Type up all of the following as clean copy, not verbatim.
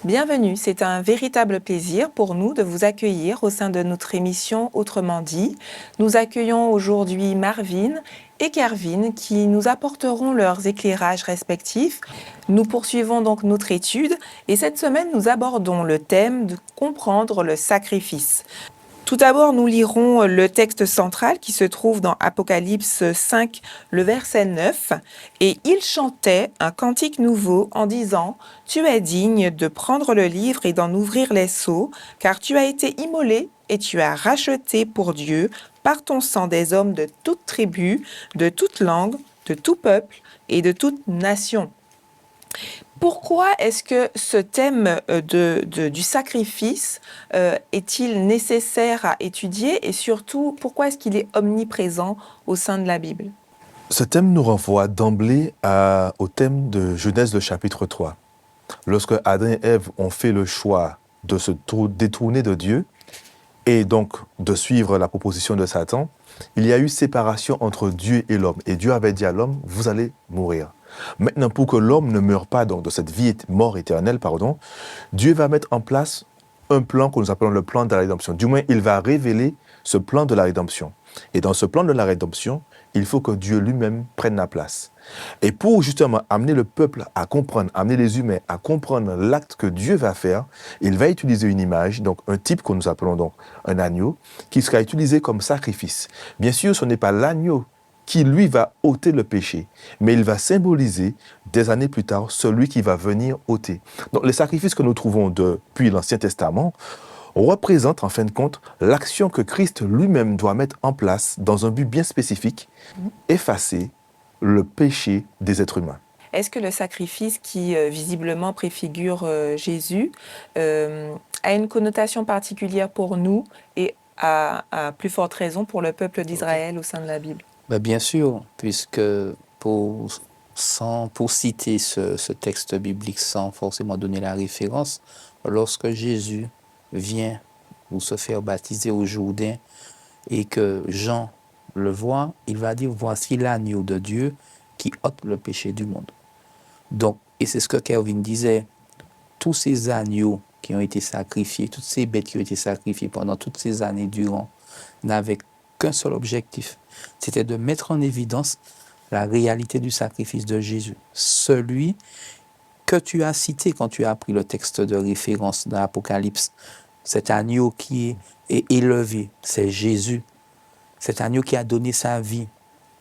Bienvenue, c'est un véritable plaisir pour nous de vous accueillir au sein de notre émission Autrement dit. Nous accueillons aujourd'hui Marvin et Kervin qui nous apporteront leurs éclairages respectifs. Nous poursuivons donc notre étude et cette semaine nous abordons le thème de comprendre le sacrifice. Tout d'abord, nous lirons le texte central qui se trouve dans Apocalypse 5, le verset 9. Et il chantait un cantique nouveau en disant « Tu es digne de prendre le livre et d'en ouvrir les sceaux, car tu as été immolé et tu as racheté pour Dieu par ton sang des hommes de toute tribu, de toute langue, de tout peuple et de toute nation. » Pourquoi est-ce que ce thème du sacrifice est-il nécessaire à étudier et surtout, pourquoi est-ce qu'il est omniprésent au sein de la Bible? Ce thème nous renvoie d'emblée au thème de Genèse, le chapitre 3. Lorsque Adam et Ève ont fait le choix de se détourner de Dieu et donc de suivre la proposition de Satan, il y a eu séparation entre Dieu et l'homme. Et Dieu avait dit à l'homme, vous allez mourir. Maintenant, pour que l'homme ne meure pas donc, de cette mort éternelle, Dieu va mettre en place un plan que nous appelons le plan de la rédemption. Du moins, il va révéler ce plan de la rédemption. Et dans ce plan de la rédemption, il faut que Dieu lui-même prenne la place. Et pour justement amener le peuple à comprendre, amener les humains à comprendre l'acte que Dieu va faire, il va utiliser une image, donc un type que nous appelons donc un agneau, qui sera utilisé comme sacrifice. Bien sûr, ce n'est pas l'agneau qui, lui, va ôter le péché, mais il va symboliser, des années plus tard, celui qui va venir ôter. Donc les sacrifices que nous trouvons depuis l'Ancien Testament représentent, en fin de compte, l'action que Christ lui-même doit mettre en place dans un but bien spécifique, effacer le péché des êtres humains. Est-ce que le sacrifice qui visiblement préfigure Jésus a une connotation particulière pour nous et à plus forte raison pour le peuple d'Israël au sein de la Bible? Bien sûr, puisque pour citer ce texte biblique sans forcément donner la référence, lorsque Jésus vient pour se faire baptiser au Jourdain et que Jean le voit, il va dire « Voici l'agneau de Dieu qui ôte le péché du monde ». Donc, et c'est ce que Kervin disait, tous ces agneaux qui ont été sacrifiés, toutes ces bêtes qui ont été sacrifiées pendant toutes ces années durant, n'avaient qu'un seul objectif, c'était de mettre en évidence la réalité du sacrifice de Jésus. Celui que tu as cité quand tu as pris le texte de référence dans l'Apocalypse, cet agneau qui est élevé, c'est Jésus. Cet agneau qui a donné sa vie,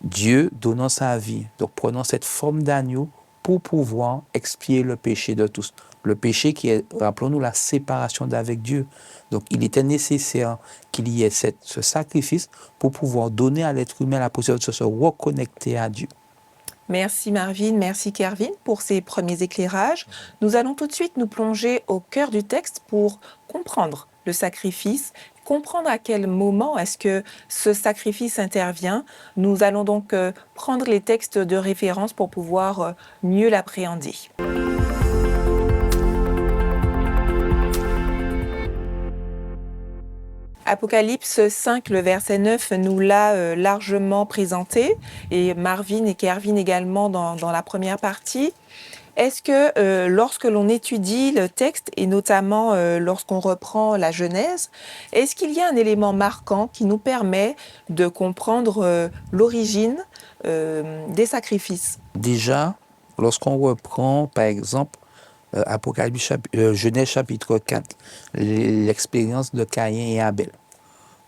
Dieu donnant sa vie, donc prenant cette forme d'agneau pour pouvoir expier le péché de tous. Le péché qui est, rappelons-nous, la séparation d'avec Dieu. Donc il était nécessaire qu'il y ait ce sacrifice pour pouvoir donner à l'être humain la possibilité de se reconnecter à Dieu. Merci Marvin, merci Kervin pour ces premiers éclairages. Nous allons tout de suite nous plonger au cœur du texte pour comprendre le sacrifice, comprendre à quel moment est-ce que ce sacrifice intervient. Nous allons donc prendre les textes de référence pour pouvoir mieux l'appréhender. Apocalypse 5, le verset 9, nous l'a largement présenté, et Marvin et Kervin également dans la première partie. Est-ce que lorsque l'on étudie le texte, et notamment lorsqu'on reprend la Genèse, est-ce qu'il y a un élément marquant qui nous permet de comprendre l'origine des sacrifices? Déjà, lorsqu'on reprend, par exemple, Genèse chapitre 4, l'expérience de Caïn et Abel,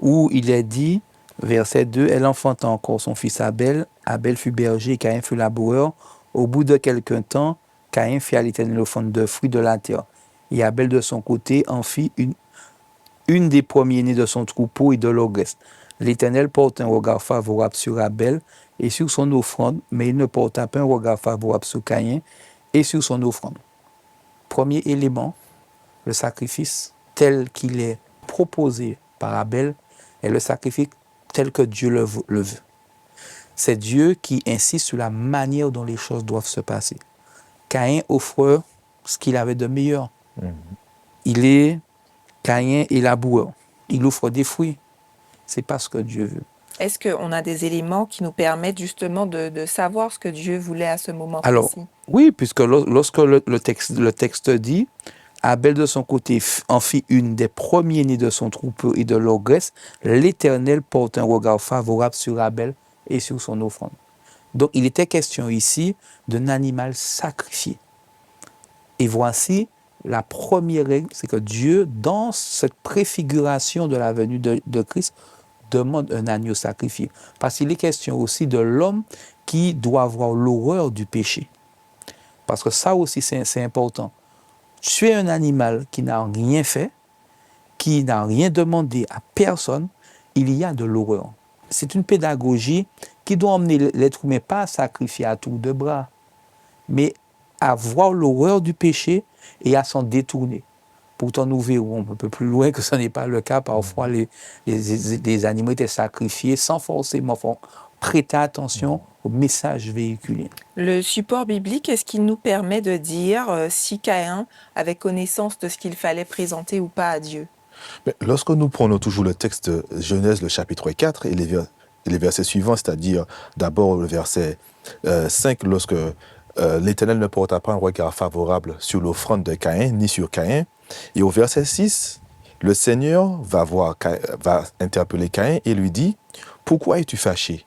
où il est dit, verset 2, « Elle enfanta encore son fils Abel, Abel fut berger et Caïn fut laboureur. Au bout de quelque temps, Caïn fit à l'Éternel offrande de fruits de la terre. Et Abel de son côté en fit une des premiers-nés de son troupeau et de l'ogresse. L'Éternel porte un regard favorable sur Abel et sur son offrande, mais il ne porta pas un regard favorable sur Caïn et sur son offrande. » Premier élément, le sacrifice tel qu'il est proposé par Abel est le sacrifice tel que Dieu le veut. C'est Dieu qui insiste sur la manière dont les choses doivent se passer. Caïn offre ce qu'il avait de meilleur. Caïn est laboureur. Il offre des fruits. C'est pas ce que Dieu veut. Est-ce qu'on a des éléments qui nous permettent justement de savoir ce que Dieu voulait à ce moment précis? Alors, oui, puisque lorsque le texte dit Abel, de son côté, en fit une des premiers-nés de son troupeau et de leur graisse. L'Éternel porte un regard favorable sur Abel et sur son offrande. Donc, il était question ici d'un animal sacrifié. Et voici la première règle, c'est que Dieu, dans cette préfiguration de la venue de Christ, demande un agneau sacrifié. Parce qu'il est question aussi de l'homme qui doit avoir l'horreur du péché. Parce que ça aussi, c'est important. Tu es un animal qui n'a rien fait, qui n'a rien demandé à personne, il y a de l'horreur. C'est une pédagogie qui doit emmener l'être humain pas à sacrifier à tour de bras, mais à voir l'horreur du péché et à s'en détourner. Pourtant, nous verrons un peu plus loin que ce n'est pas le cas. Parfois, les animaux étaient sacrifiés sans forcément prêter attention au message véhiculé. Le support biblique, est-ce qu'il nous permet de dire si Caïn avait connaissance de ce qu'il fallait présenter ou pas à Dieu? Mais lorsque nous prenons toujours le texte de Genèse, le chapitre 4, et les versets suivants, c'est-à-dire d'abord le verset 5, lorsque l'Éternel ne porta pas un regard favorable sur l'offrande de Caïn, ni sur Caïn, et au verset 6, le Seigneur va interpeller Caïn et lui dit « Pourquoi es-tu fâché?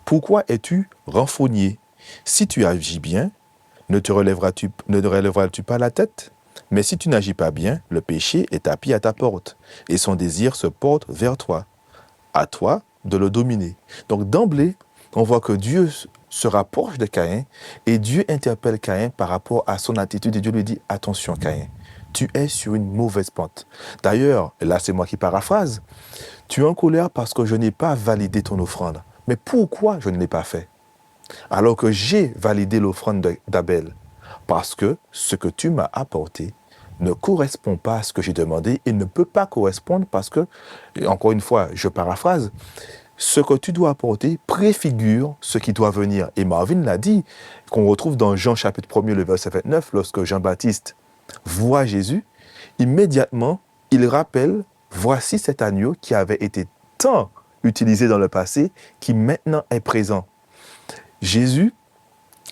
Pourquoi es-tu renfrogné? Si tu agis bien, ne relèveras-tu pas la tête? Mais si tu n'agis pas bien, le péché est tapis à ta porte, et son désir se porte vers toi. À toi de le dominer. » Donc d'emblée, on voit que Dieu se rapproche de Caïn, et Dieu interpelle Caïn par rapport à son attitude, et Dieu lui dit « Attention Caïn, tu es sur une mauvaise pente. » D'ailleurs, là c'est moi qui paraphrase, « Tu es en colère parce que je n'ai pas validé ton offrande. Mais pourquoi je ne l'ai pas fait? Alors que j'ai validé l'offrande d'Abel. Parce que ce que tu m'as apporté ne correspond pas à ce que j'ai demandé et ne peut pas correspondre parce que, encore une fois, je paraphrase, ce que tu dois apporter préfigure ce qui doit venir. Et Marvin l'a dit, qu'on retrouve dans Jean chapitre 1er, le verset 29, lorsque Jean-Baptiste voit Jésus, immédiatement, il rappelle, voici cet agneau qui avait été tant utilisé dans le passé, qui maintenant est présent. Jésus,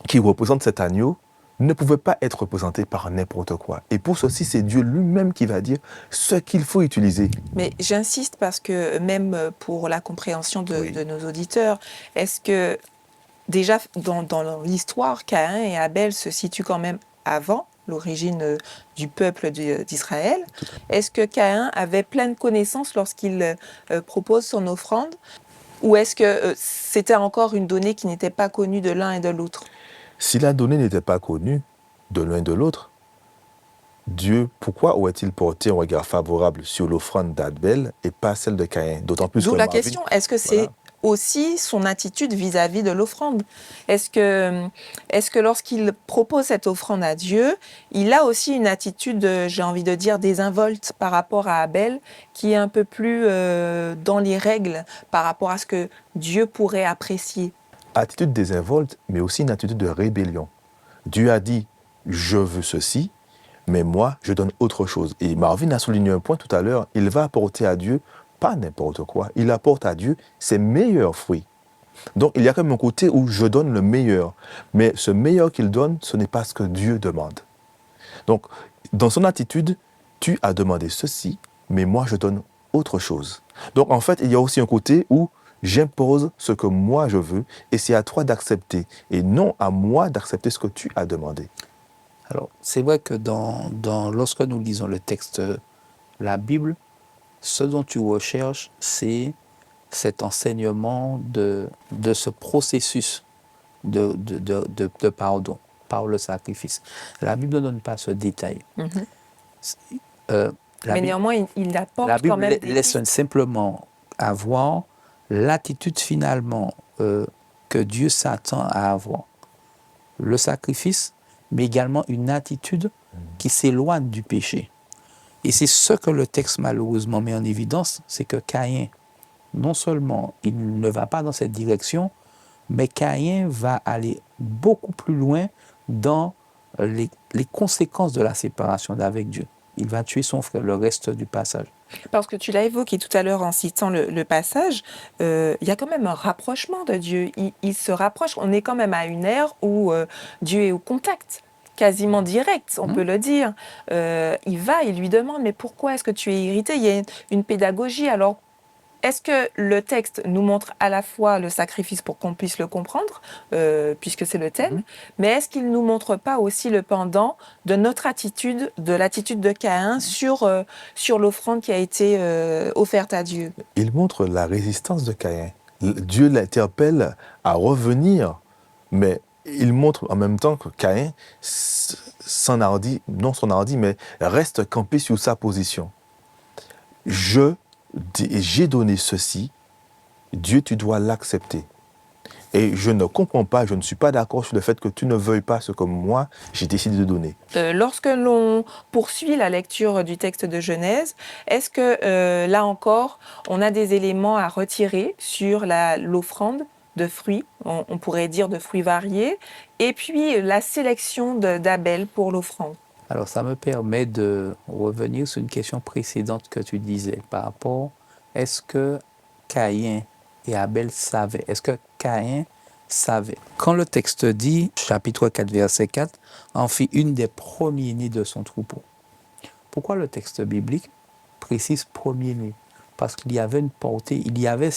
qui représente cet agneau, ne pouvait pas être représenté par n'importe quoi. Et pour ceci, c'est Dieu lui-même qui va dire ce qu'il faut utiliser. Mais j'insiste parce que même pour la compréhension de nos auditeurs, est-ce que déjà dans l'histoire, Caïn et Abel se situent quand même avant l'origine du peuple d'Israël? Est-ce que Caïn avait pleine connaissance lorsqu'il propose son offrande? Ou est-ce que c'était encore une donnée qui n'était pas connue de l'un et de l'autre? Si la donnée n'était pas connue de l'un et de l'autre, Dieu, pourquoi aurait-il porté un regard favorable sur l'offrande d'Abel et pas celle de Caïn? D'autant plus D'où que la Marvin, question, est-ce que c'est aussi son attitude vis-à-vis de l'offrande? Est-ce que lorsqu'il propose cette offrande à Dieu, il a aussi une attitude, j'ai envie de dire, désinvolte par rapport à Abel, qui est un peu plus dans les règles par rapport à ce que Dieu pourrait apprécier? attitude désinvolte, mais aussi une attitude de rébellion. Dieu a dit, je veux ceci, mais moi, je donne autre chose. Et Marvin a souligné un point tout à l'heure, il va apporter à Dieu pas n'importe quoi, il apporte à Dieu ses meilleurs fruits. Donc il y a comme un côté où je donne le meilleur, mais ce meilleur qu'il donne, ce n'est pas ce que Dieu demande. Donc dans son attitude, tu as demandé ceci, mais moi je donne autre chose. Donc en fait, il y a aussi un côté où j'impose ce que moi je veux, et c'est à toi d'accepter, et non à moi d'accepter ce que tu as demandé. Alors, c'est vrai que lorsque nous lisons le texte, la Bible, ce dont tu recherches, c'est cet enseignement de ce processus de pardon par le sacrifice. La Bible ne donne pas ce détail. Mais néanmoins, il apporte la Bible quand même laisse simplement avoir l'attitude finalement que Dieu s'attend à avoir. Le sacrifice, mais également une attitude qui s'éloigne du péché. Et c'est ce que le texte malheureusement met en évidence, c'est que Caïn, non seulement il ne va pas dans cette direction, mais Caïn va aller beaucoup plus loin dans les conséquences de la séparation d'avec Dieu. Il va tuer son frère, le reste du passage. Parce que tu l'as évoqué tout à l'heure en citant le passage, il y a quand même un rapprochement de Dieu. Il se rapproche. On est quand même à une ère où Dieu est au contact quasiment direct, on peut le dire. Il lui demande, mais pourquoi est-ce que tu es irrité? Il y a une pédagogie. Alors, est-ce que le texte nous montre à la fois le sacrifice pour qu'on puisse le comprendre, puisque c'est le thème, mais est-ce qu'il ne nous montre pas aussi le pendant de notre attitude, de l'attitude de Caïn sur l'offrande qui a été offerte à Dieu? Il montre la résistance de Caïn. Dieu l'interpelle à revenir, mais il montre en même temps que Caïn s'enhardit, non s'enhardit, mais reste campé sur sa position. J'ai donné ceci, Dieu, tu dois l'accepter. Et je ne comprends pas, je ne suis pas d'accord sur le fait que tu ne veuilles pas ce que moi, j'ai décidé de donner. Lorsque l'on poursuit la lecture du texte de Genèse, est-ce que, là encore, on a des éléments à retirer sur l'offrande de fruits, on pourrait dire de fruits variés, et puis la sélection d'Abel pour l'offrande? Alors, ça me permet de revenir sur une question précédente que tu disais par rapport, est-ce que Caïn et Abel savaient? Est-ce que Caïn savait? Quand le texte dit, chapitre 4, verset 4, en fit une des premiers-nés de son troupeau. Pourquoi le texte biblique précise premier-né? Parce qu'il y avait une portée, il y avait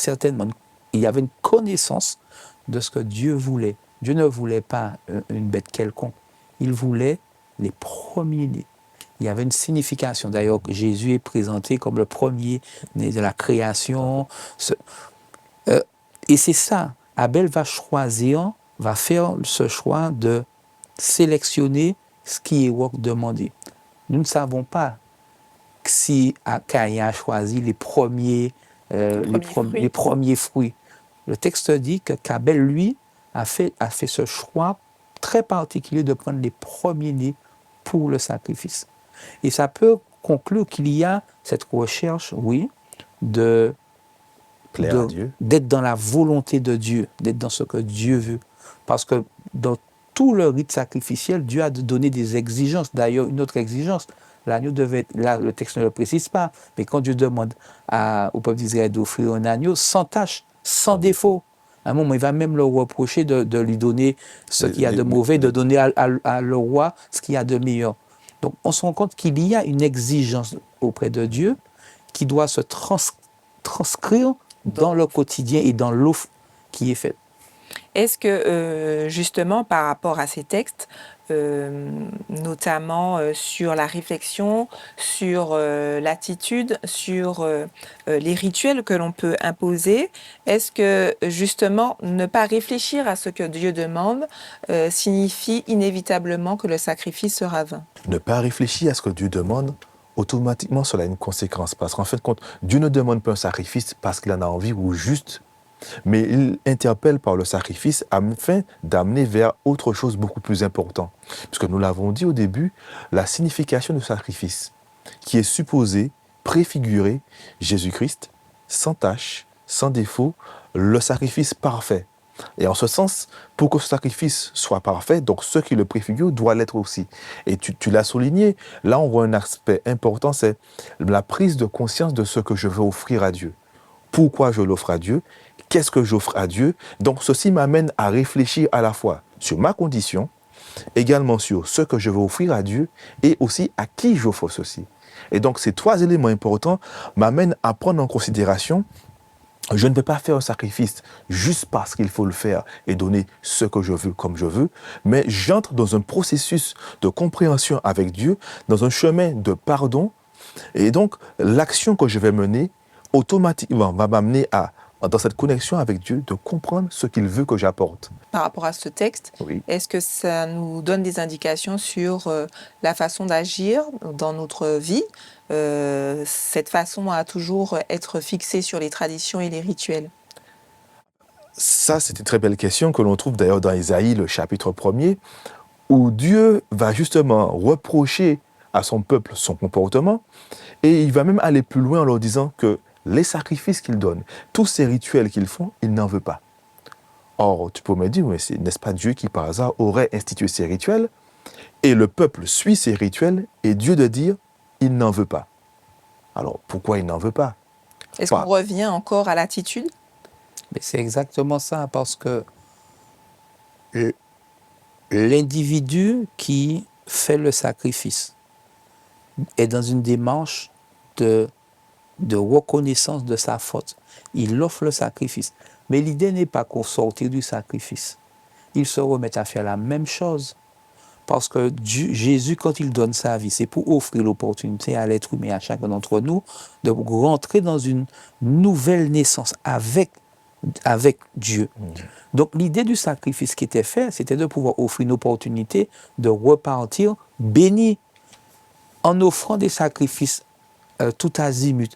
une connaissance de ce que Dieu voulait. Dieu ne voulait pas une bête quelconque. Il voulait les premiers-nés. Il y avait une signification. D'ailleurs, Jésus est présenté comme le premier-né de la création. Et c'est ça. Abel va faire ce choix de sélectionner ce qui est demandé. Nous ne savons pas si Caïn a choisi les premiers fruits. Le texte dit qu'Abel, lui, a fait ce choix très particulier de prendre les premiers-nés pour le sacrifice. Et ça peut conclure qu'il y a cette recherche, oui, d'être dans la volonté de Dieu, d'être dans ce que Dieu veut. Parce que dans tout le rite sacrificiel, Dieu a donné des exigences. D'ailleurs, une autre exigence, l'agneau devait être, là le texte ne le précise pas, mais quand Dieu demande au peuple d'Israël d'offrir un agneau sans tache, sans défaut, à un moment, il va même leur reprocher de lui donner ce qu'il y a de mauvais, de donner à le roi ce qu'il y a de meilleur. Donc, on se rend compte qu'il y a une exigence auprès de Dieu qui doit se transcrire dans le quotidien et dans l'offre qui est faite. Est-ce que, justement, par rapport à ces textes, notamment sur la réflexion, sur l'attitude, sur les rituels que l'on peut imposer, est-ce que, justement, ne pas réfléchir à ce que Dieu demande signifie inévitablement que le sacrifice sera vain? Ne pas réfléchir à ce que Dieu demande, automatiquement, cela a une conséquence. Parce qu'en fait, Dieu ne demande pas un sacrifice parce qu'il en a envie ou juste, mais il interpelle par le sacrifice afin d'amener vers autre chose beaucoup plus important. Puisque nous l'avons dit au début, la signification du sacrifice, qui est supposé préfigurer Jésus-Christ, sans tache, sans défaut, le sacrifice parfait. Et en ce sens, pour que ce sacrifice soit parfait, donc ce qui le préfigure doit l'être aussi. Et tu l'as souligné, là on voit un aspect important, c'est la prise de conscience de ce que je veux offrir à Dieu. Pourquoi je l'offre à Dieu? Qu'est-ce que j'offre à Dieu? Donc ceci m'amène à réfléchir à la fois sur ma condition, également sur ce que je veux offrir à Dieu et aussi à qui j'offre ceci. Et donc ces trois éléments importants m'amènent à prendre en considération, je ne vais pas faire un sacrifice juste parce qu'il faut le faire et donner ce que je veux comme je veux, mais j'entre dans un processus de compréhension avec Dieu, dans un chemin de pardon, et donc l'action que je vais mener automatiquement va m'amener à, dans cette connexion avec Dieu, de comprendre ce qu'il veut que j'apporte. Par rapport à ce texte, oui. Est-ce que ça nous donne des indications sur la façon d'agir dans notre vie? Cette façon à toujours être fixée sur les traditions et les rituels? Ça, c'est une très belle question que l'on trouve d'ailleurs dans Isaïe, le chapitre 1er, où Dieu va justement reprocher à son peuple son comportement, et il va même aller plus loin en leur disant que les sacrifices qu'ils donnent, tous ces rituels qu'ils font, il n'en veut pas. Or, tu peux me dire, mais n'est-ce pas Dieu qui par hasard aurait institué ces rituels, et le peuple suit ces rituels, et Dieu de dire, il n'en veut pas. Alors, pourquoi il n'en veut pas? Est-ce qu'on revient encore à l'attitude? Mais c'est exactement ça, parce que l'individu qui fait le sacrifice est dans une démarche de reconnaissance de sa faute. Il offre le sacrifice. Mais l'idée n'est pas qu'on sortir du sacrifice. Il se remet à faire la même chose. Parce que Jésus, quand il donne sa vie, c'est pour offrir l'opportunité à l'être humain, à chacun d'entre nous, de rentrer dans une nouvelle naissance avec Dieu. Donc l'idée du sacrifice qui était fait, c'était de pouvoir offrir une opportunité de repartir béni en offrant des sacrifices tout azimut.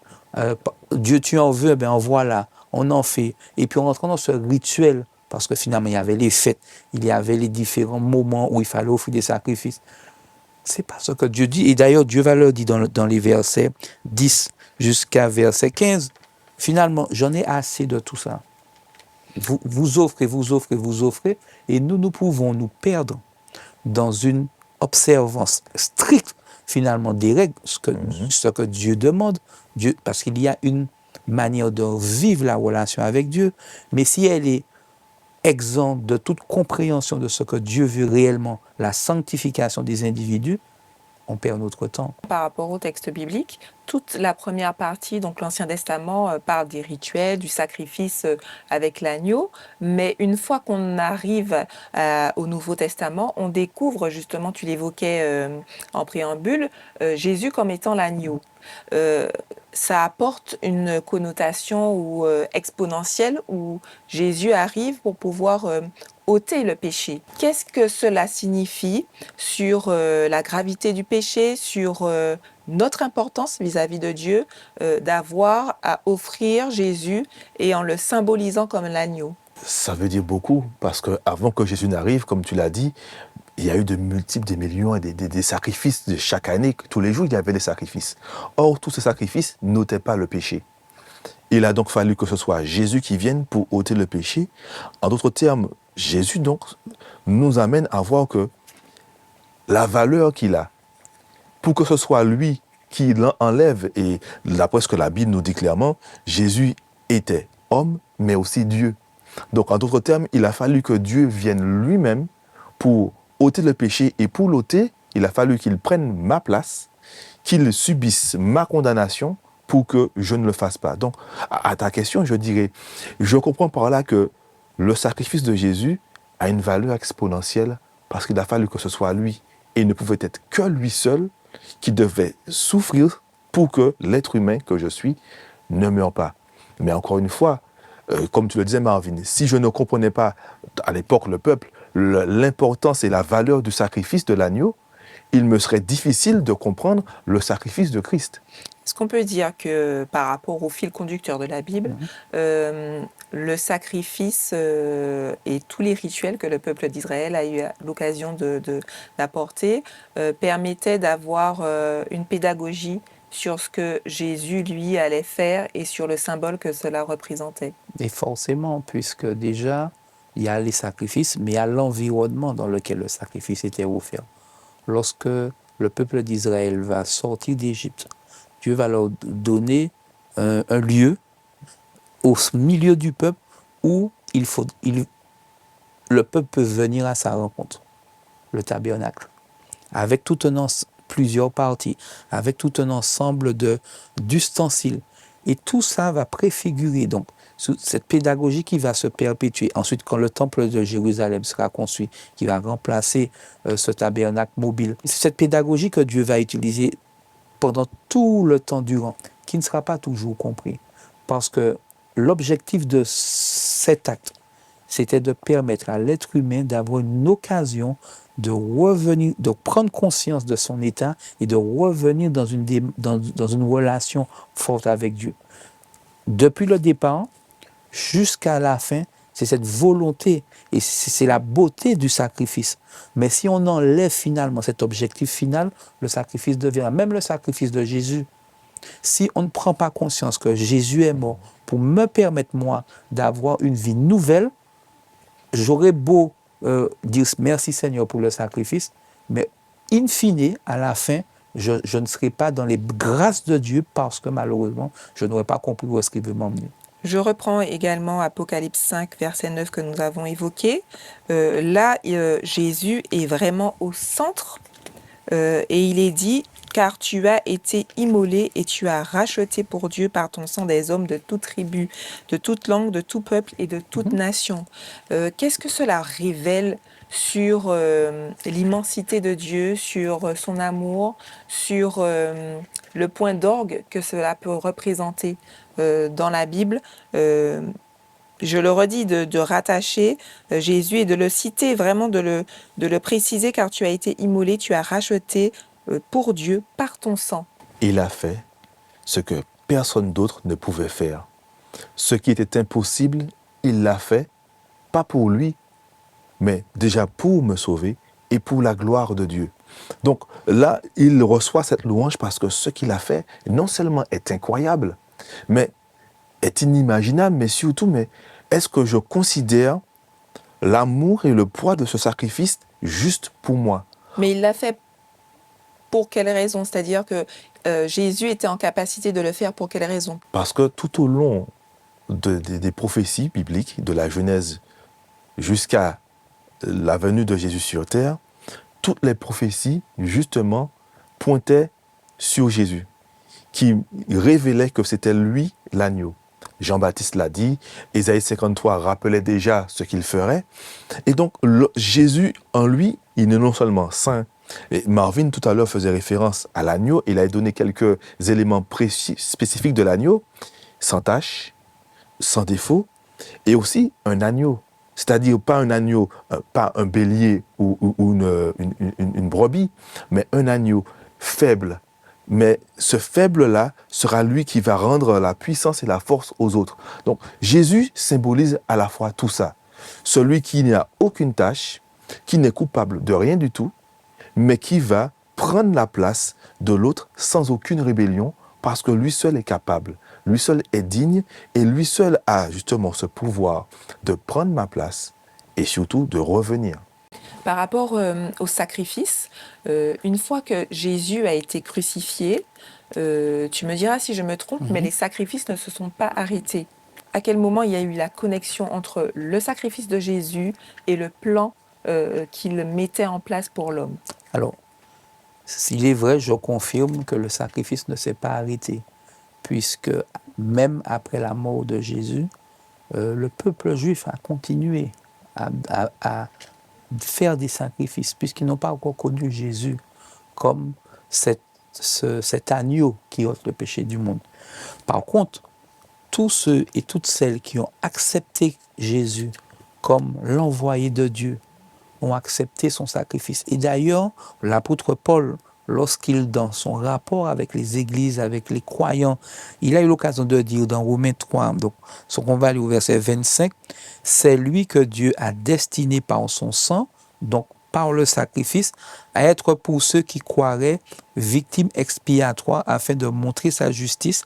Dieu, tu en veux, ben en voilà, on en fait. Et puis on rentre dans ce rituel, parce que finalement il y avait les fêtes, il y avait les différents moments où il fallait offrir des sacrifices. C'est pas ce que Dieu dit. Et d'ailleurs, Dieu va leur dire dans les versets 10 jusqu'à verset 15, finalement, j'en ai assez de tout ça. Vous offrez, et nous pouvons nous perdre dans une observance stricte, finalement, des règles, ce que Dieu demande, parce qu'il y a une manière de vivre la relation avec Dieu, mais si elle est exempte de toute compréhension de ce que Dieu veut réellement, la sanctification des individus, on perd notre temps. Par rapport au texte biblique, toute la première partie, donc l'Ancien Testament, parle des rituels, du sacrifice avec l'agneau, mais une fois qu'on arrive au Nouveau Testament, on découvre justement, tu l'évoquais en préambule, Jésus comme étant l'agneau. Ça apporte une connotation exponentielle où Jésus arrive pour pouvoir ôter le péché. Qu'est-ce que cela signifie sur la gravité du péché, sur notre importance vis-à-vis de Dieu, d'avoir à offrir Jésus et en le symbolisant comme l'agneau? Ça veut dire beaucoup, parce qu'avant que Jésus n'arrive, comme tu l'as dit, il y a eu des millions et des sacrifices de chaque année. Tous les jours, il y avait des sacrifices. Or, tous ces sacrifices n'ôtaient pas le péché. Il a donc fallu que ce soit Jésus qui vienne pour ôter le péché. En d'autres termes, Jésus donc nous amène à voir que la valeur qu'il a, pour que ce soit lui qui l'enlève, et d'après ce que la Bible nous dit clairement, Jésus était homme, mais aussi Dieu. Donc en d'autres termes, il a fallu que Dieu vienne lui-même pour ôter le péché, et pour l'ôter, il a fallu qu'il prenne ma place, qu'il subisse ma condamnation pour que je ne le fasse pas. Donc, à ta question, je dirais, je comprends par là que le sacrifice de Jésus a une valeur exponentielle parce qu'il a fallu que ce soit lui, et il ne pouvait être que lui seul qui devait souffrir pour que l'être humain que je suis ne meure pas. Mais encore une fois, comme tu le disais Marvin, si je ne comprenais pas à l'époque le peuple, l'importance et la valeur du sacrifice de l'agneau, il me serait difficile de comprendre le sacrifice de Christ. Est-ce qu'on peut dire que par rapport au fil conducteur de la Bible, le sacrifice et tous les rituels que le peuple d'Israël a eu l'occasion d'apporter permettaient d'avoir une pédagogie sur ce que Jésus, lui, allait faire et sur le symbole que cela représentait? Et forcément, puisque déjà, il y a les sacrifices, mais il y a l'environnement dans lequel le sacrifice était offert. Lorsque le peuple d'Israël va sortir d'Égypte, Dieu va leur donner un lieu au milieu du peuple où le peuple peut venir à sa rencontre, le tabernacle, avec plusieurs parties, avec tout un ensemble d'ustensiles. Et tout ça va préfigurer donc cette pédagogie qui va se perpétuer. Ensuite, quand le temple de Jérusalem sera construit, qui va remplacer ce tabernacle mobile, c'est cette pédagogie que Dieu va utiliser pendant tout le temps durant, qui ne sera pas toujours compris. Parce que l'objectif de cet acte, c'était de permettre à l'être humain d'avoir une occasion de revenir, de prendre conscience de son état et de revenir dans une relation forte avec Dieu. Depuis le départ jusqu'à la fin, c'est cette volonté et c'est la beauté du sacrifice. Mais si on enlève finalement cet objectif final, le sacrifice devient, même le sacrifice de Jésus, si on ne prend pas conscience que Jésus est mort pour me permettre, moi, d'avoir une vie nouvelle, j'aurais beau dire merci Seigneur pour le sacrifice, mais in fine, à la fin, je ne serai pas dans les grâces de Dieu parce que malheureusement, je n'aurais pas compris où est-ce qu'il veut m'emmener. Je reprends également Apocalypse 5, verset 9 que nous avons évoqué. Là, Jésus est vraiment au centre et il est dit, car tu as été immolé et tu as racheté pour Dieu par ton sang des hommes de toute tribu, de toute langue, de tout peuple et de toute nation. Qu'est-ce que cela révèle sur l'immensité de Dieu, sur son amour, sur le point d'orgue que cela peut représenter dans la Bible? Je le redis, de rattacher Jésus et de le citer, vraiment de le préciser, car tu as été immolé, tu as racheté pour Dieu par ton sang. Il a fait ce que personne d'autre ne pouvait faire. Ce qui était impossible, il l'a fait, pas pour lui, mais déjà pour me sauver et pour la gloire de Dieu. Donc là, il reçoit cette louange parce que ce qu'il a fait, non seulement est incroyable, mais est inimaginable, mais surtout, mais est-ce que je considère l'amour et le poids de ce sacrifice juste pour moi? Mais il l'a fait pour quelle raison? C'est-à-dire que Jésus était en capacité de le faire pour quelle raison? Parce que tout au long des prophéties bibliques, de la Genèse jusqu'à la venue de Jésus sur terre, toutes les prophéties, justement, pointaient sur Jésus, qui révélait que c'était lui l'agneau. Jean-Baptiste l'a dit, Ésaïe 53 rappelait déjà ce qu'il ferait. Et donc, Jésus, en lui, il est non seulement saint. Et Marvin, tout à l'heure, faisait référence à l'agneau. Il a donné quelques éléments précis, spécifiques de l'agneau, sans tache, sans défaut, et aussi un agneau. C'est-à-dire pas un agneau, pas un bélier ou une brebis, mais un agneau faible. Mais ce faible-là sera lui qui va rendre la puissance et la force aux autres. Donc Jésus symbolise à la fois tout ça. Celui qui n'a aucune tâche, qui n'est coupable de rien du tout, mais qui va prendre la place de l'autre sans aucune rébellion, parce que lui seul est capable, lui seul est digne, et lui seul a justement ce pouvoir de prendre ma place et surtout de revenir. Par rapport au sacrifice, une fois que Jésus a été crucifié, tu me diras si je me trompe, mais les sacrifices ne se sont pas arrêtés. À quel moment il y a eu la connexion entre le sacrifice de Jésus et le plan qu'il mettait en place pour l'homme? Alors, s'il est vrai, je confirme que le sacrifice ne s'est pas arrêté, puisque même après la mort de Jésus, le peuple juif a continué à faire des sacrifices, puisqu'ils n'ont pas encore connu Jésus comme cet agneau qui ôte le péché du monde. Par contre, tous ceux et toutes celles qui ont accepté Jésus comme l'envoyé de Dieu ont accepté son sacrifice. Et d'ailleurs, l'apôtre Paul, lorsqu'il, dans son rapport avec les églises, avec les croyants, il a eu l'occasion de dire dans Romains 3, donc on va aller au verset 25, c'est lui que Dieu a destiné par son sang, donc par le sacrifice, à être pour ceux qui croiraient victime expiatoire afin de montrer sa justice,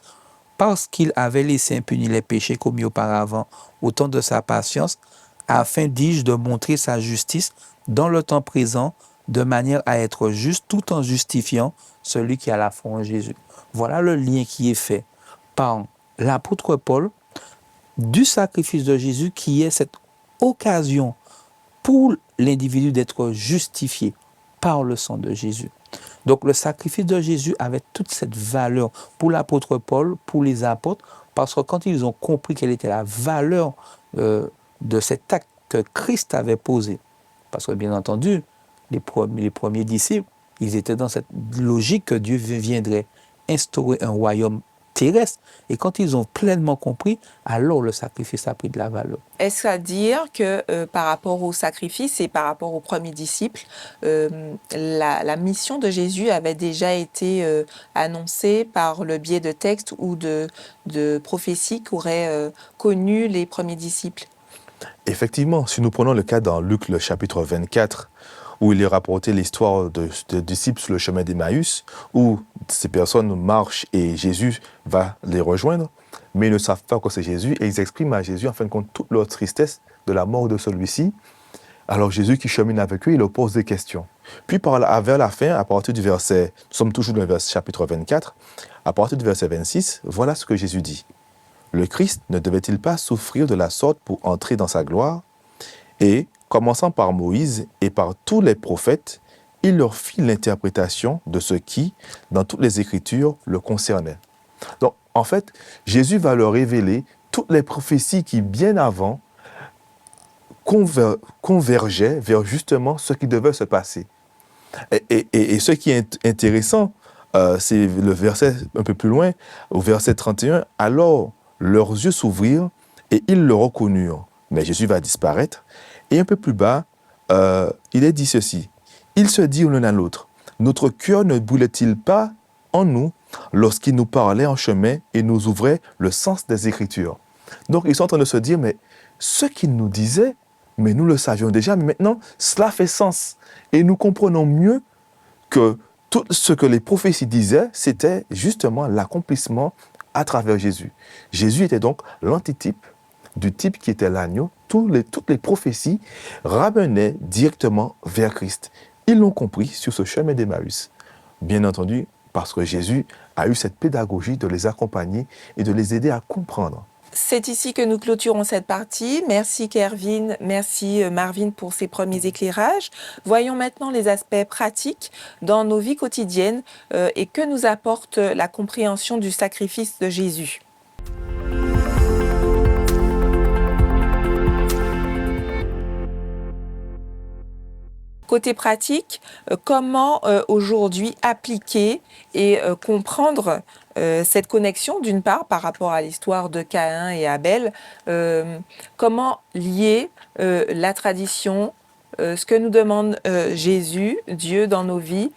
parce qu'il avait laissé impunis les péchés commis auparavant au temps de sa patience, afin, dis-je, de montrer sa justice dans le temps présent, de manière à être juste tout en justifiant celui qui a la foi en Jésus. Voilà le lien qui est fait par l'apôtre Paul du sacrifice de Jésus, qui est cette occasion pour l'individu d'être justifié par le sang de Jésus. Donc le sacrifice de Jésus avait toute cette valeur pour l'apôtre Paul, pour les apôtres, parce que quand ils ont compris quelle était la valeur de cet acte que Christ avait posé, parce que bien entendu, les premiers disciples, ils étaient dans cette logique que Dieu viendrait instaurer un royaume terrestre, et quand ils ont pleinement compris, alors le sacrifice a pris de la valeur. Est-ce à dire que par rapport au sacrifice et par rapport aux premiers disciples, la mission de Jésus avait déjà été annoncée par le biais de textes ou de prophéties qu'auraient connu les premiers disciples? Effectivement, si nous prenons le cas dans Luc, le chapitre 24, où il est rapporté l'histoire de disciples sur le chemin d'Emmaüs, où ces personnes marchent et Jésus va les rejoindre, mais ils ne savent pas que c'est Jésus, et ils expriment à Jésus, en fin de compte, toute leur tristesse de la mort de celui-ci. Alors Jésus qui chemine avec eux, il leur pose des questions. Puis vers la fin, à partir du verset, nous sommes toujours dans le chapitre 24, à partir du verset 26, voilà ce que Jésus dit. Le Christ ne devait-il pas souffrir de la sorte pour entrer dans sa gloire? Et, commençant par Moïse et par tous les prophètes, il leur fit l'interprétation de ce qui, dans toutes les Écritures, le concernait. Donc, en fait, Jésus va leur révéler toutes les prophéties qui, bien avant, convergeaient vers justement ce qui devait se passer. Et ce qui est intéressant, c'est le verset un peu plus loin, au verset 31, « Alors leurs yeux s'ouvrirent et ils le reconnurent. » Mais Jésus va disparaître. Et un peu plus bas, il est dit ceci, « Ils se dirent l'un à l'autre, notre cœur ne brûlait-il pas en nous lorsqu'il nous parlait en chemin et nous ouvrait le sens des Écritures. » Donc ils sont en train de se dire, mais ce qu'il nous disait, mais nous le savions déjà, mais maintenant, cela fait sens. Et nous comprenons mieux que tout ce que les prophéties disaient, c'était justement l'accomplissement à travers Jésus. Jésus était donc l'antitype du type qui était l'agneau. Toutes les prophéties ramenaient directement vers Christ. Ils l'ont compris sur ce chemin d'Emmaüs. Bien entendu, parce que Jésus a eu cette pédagogie de les accompagner et de les aider à comprendre. C'est ici que nous clôturons cette partie. Merci Kervin, merci Marvin pour ces premiers éclairages. Voyons maintenant les aspects pratiques dans nos vies quotidiennes et que nous apporte la compréhension du sacrifice de Jésus. Côté pratique, comment aujourd'hui appliquer et comprendre cette connexion, d'une part, par rapport à l'histoire de Caïn et Abel, comment lier la tradition, ce que nous demande Jésus, Dieu dans nos vies,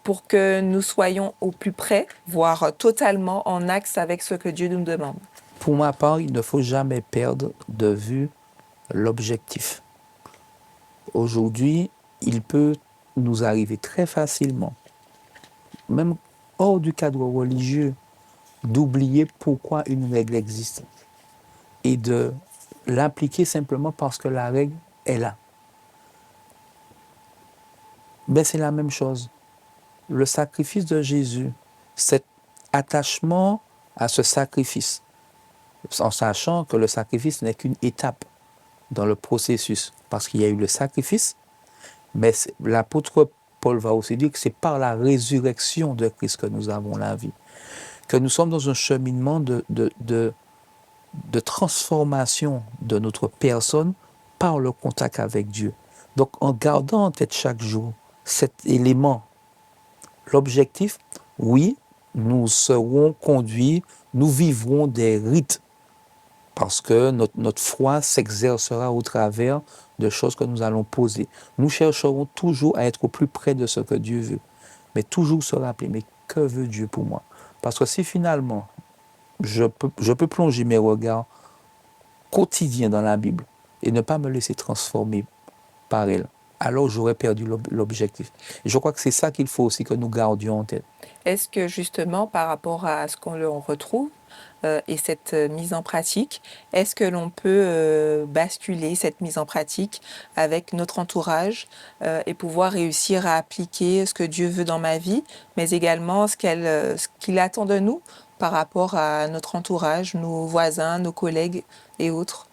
pour que nous soyons au plus près, voire totalement en axe avec ce que Dieu nous demande. Pour ma part, il ne faut jamais perdre de vue l'objectif. Aujourd'hui, il peut nous arriver très facilement, même hors du cadre religieux, d'oublier pourquoi une règle existe et de l'appliquer simplement parce que la règle est là. Mais c'est la même chose. Le sacrifice de Jésus, cet attachement à ce sacrifice, en sachant que le sacrifice n'est qu'une étape dans le processus, parce qu'il y a eu le sacrifice, mais l'apôtre Paul va aussi dire que c'est par la résurrection de Christ que nous avons la vie, que nous sommes dans un cheminement de transformation de notre personne par le contact avec Dieu. Donc en gardant en tête chaque jour cet élément, l'objectif, oui, nous serons conduits, nous vivrons des rites, parce que notre foi s'exercera au travers de choses que nous allons poser. Nous chercherons toujours à être au plus près de ce que Dieu veut, mais toujours se rappeler, mais que veut Dieu pour moi? Parce que si finalement, je peux plonger mes regards quotidiens dans la Bible et ne pas me laisser transformer par elle, alors j'aurais perdu l'objectif. Et je crois que c'est ça qu'il faut aussi que nous gardions en tête. Est-ce que justement, par rapport à ce qu'on retrouve et cette mise en pratique, est-ce que l'on peut basculer cette mise en pratique avec notre entourage et pouvoir réussir à appliquer ce que Dieu veut dans ma vie, mais également ce qu'il attend de nous par rapport à notre entourage, nos voisins, nos collègues et autres?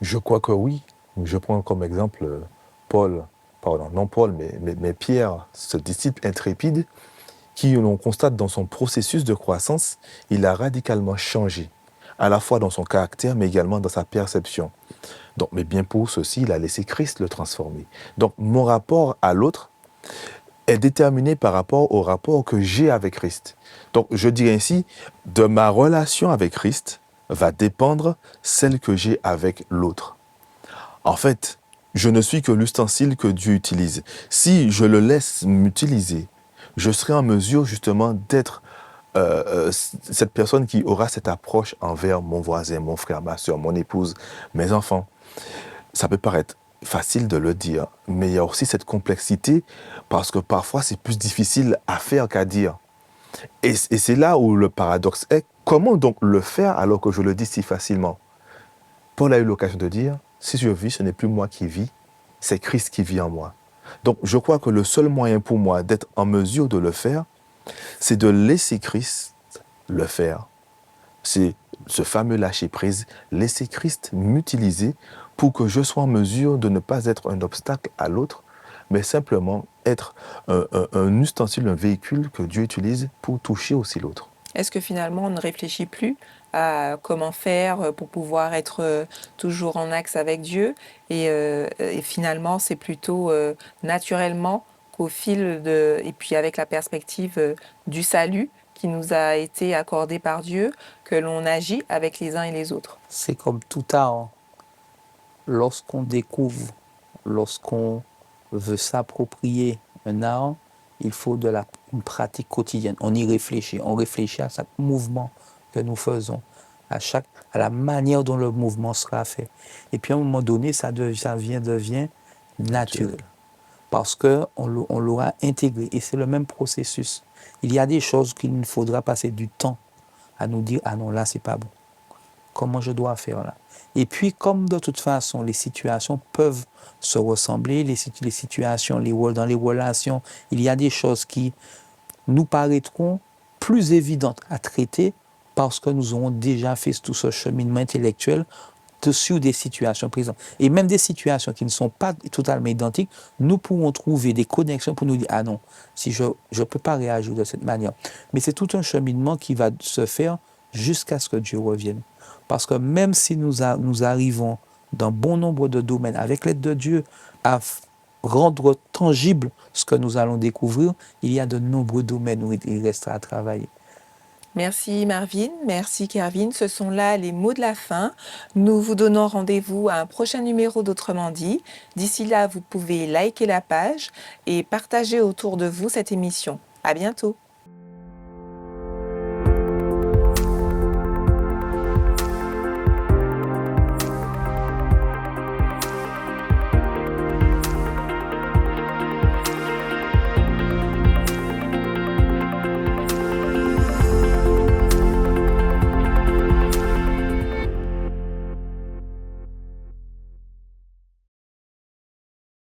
Je crois que oui. Je prends comme exemple mais Pierre, ce disciple intrépide, qui l'on constate dans son processus de croissance, il a radicalement changé, à la fois dans son caractère, mais également dans sa perception. Donc, mais bien pour ceci, il a laissé Christ le transformer. Donc, mon rapport à l'autre est déterminé par rapport au rapport que j'ai avec Christ. Donc, je dirais ainsi, de ma relation avec Christ va dépendre celle que j'ai avec l'autre. En fait, je ne suis que l'ustensile que Dieu utilise. Si je le laisse m'utiliser, je serai en mesure justement d'être cette personne qui aura cette approche envers mon voisin, mon frère, ma soeur, mon épouse, mes enfants. Ça peut paraître facile de le dire, mais il y a aussi cette complexité parce que parfois c'est plus difficile à faire qu'à dire. Et c'est là où le paradoxe est. Comment donc le faire alors que je le dis si facilement? Paul a eu l'occasion de dire, si je vis, ce n'est plus moi qui vis, c'est Christ qui vit en moi. Donc je crois que le seul moyen pour moi d'être en mesure de le faire, c'est de laisser Christ le faire. C'est ce fameux lâcher-prise, laisser Christ m'utiliser pour que je sois en mesure de ne pas être un obstacle à l'autre, mais simplement être un ustensile, un véhicule que Dieu utilise pour toucher aussi l'autre. Est-ce que finalement on ne réfléchit plus à comment faire pour pouvoir être toujours en axe avec Dieu et finalement c'est plutôt naturellement qu'au fil de et puis avec la perspective du salut qui nous a été accordé par Dieu que l'on agit avec les uns et les autres. C'est comme tout art. Lorsqu'on découvre, lorsqu'on veut s'approprier un art, il faut une pratique quotidienne. On y réfléchit. On réfléchit à chaque mouvement que nous faisons, à la manière dont le mouvement sera fait. Et puis à un moment donné, ça devient naturel. Parce qu'on l'aura intégré. Et c'est le même processus. Il y a des choses qu'il nous faudra passer du temps à nous dire, ah non, là, c'est pas bon. Comment je dois faire là? Et puis, comme de toute façon, les situations peuvent se ressembler, les situations, dans les relations, il y a des choses qui nous paraîtront plus évidentes à traiter parce que nous aurons déjà fait tout ce cheminement intellectuel sur des situations présentes. Et même des situations qui ne sont pas totalement identiques, nous pourrons trouver des connexions pour nous dire, ah non, si je ne peux pas réagir de cette manière. Mais c'est tout un cheminement qui va se faire jusqu'à ce que Dieu revienne. Parce que même si nous arrivons dans bon nombre de domaines, avec l'aide de Dieu, à rendre tangible ce que nous allons découvrir, il y a de nombreux domaines où il restera à travailler. Merci Marvin, merci Kervin. Ce sont là les mots de la fin. Nous vous donnons rendez-vous à un prochain numéro d'Autrement dit. D'ici là, vous pouvez liker la page et partager autour de vous cette émission. À bientôt.